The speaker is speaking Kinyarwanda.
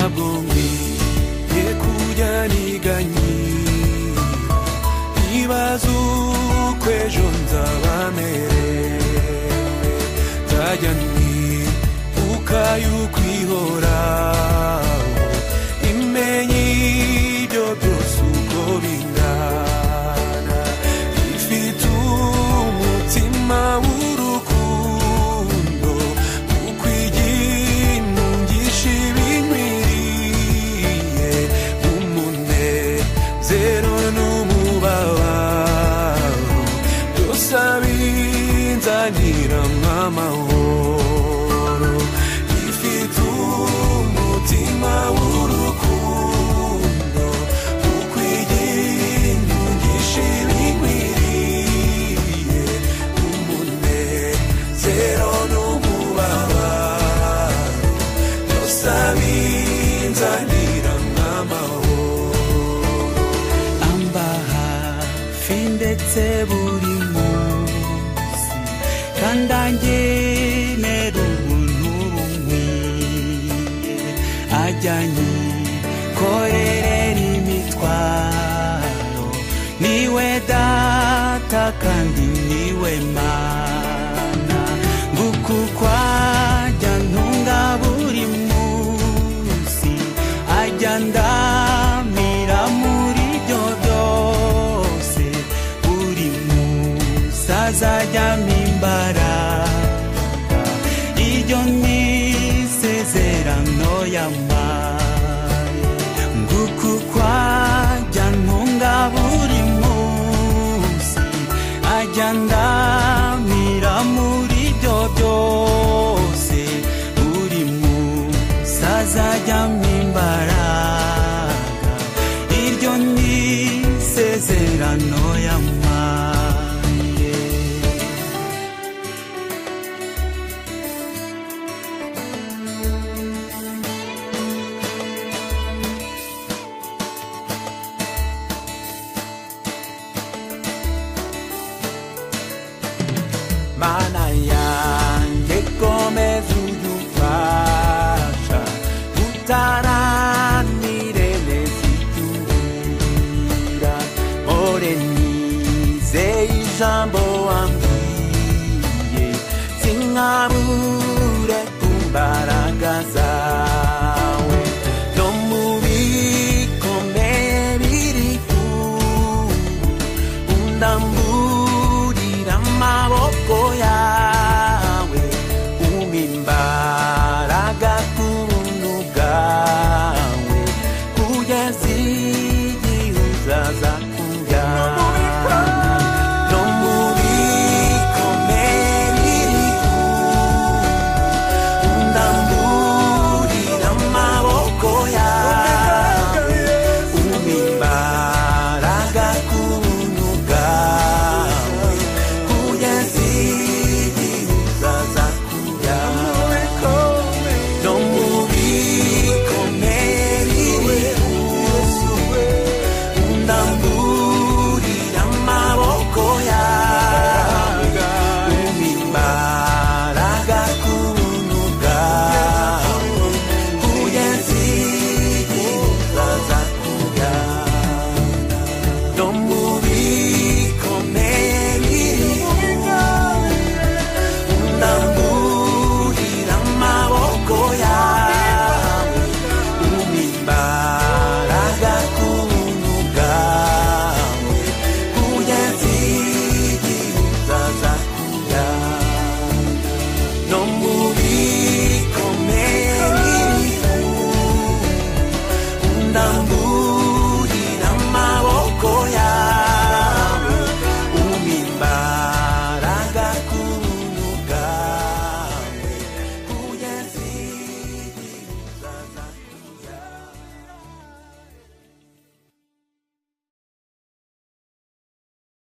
ntabwo nkwiye kujya niganyira nibaza uko ejo nzaba merewe nzajya nibuka yuko ihoraho imenya ibyo byose uko bingana ifite umutima w'urukundo kuko iginungisha ibinkwiriye umunezero n'umubabaro byose abinzaniramwo amahoro ifite umutima w'urukundo kuko iginungisha ibinkwiriye umunezero n'umubabaro byose abinzaniramwo amahoro amba hafi ndetse buri munsi kandi angenera ubuntu bunkwiye ajya nyikorerera imitwaro niwe data kandi niwe mana nguko uko ajya ntunga buri munsi ajya ndamira muri byo byose buri munsi azajya imbaraga iryo ni isezerano yampaye nguko uko ajya ntunga buri munsi ajya ndamira muri byo byose buri munsi azajya imbaraga iryo ni isezerano yampaye. Mana yanjye komeza udufasha utaranire neza iby'ubwira ore nizeye ijambo wambwiye sinkabura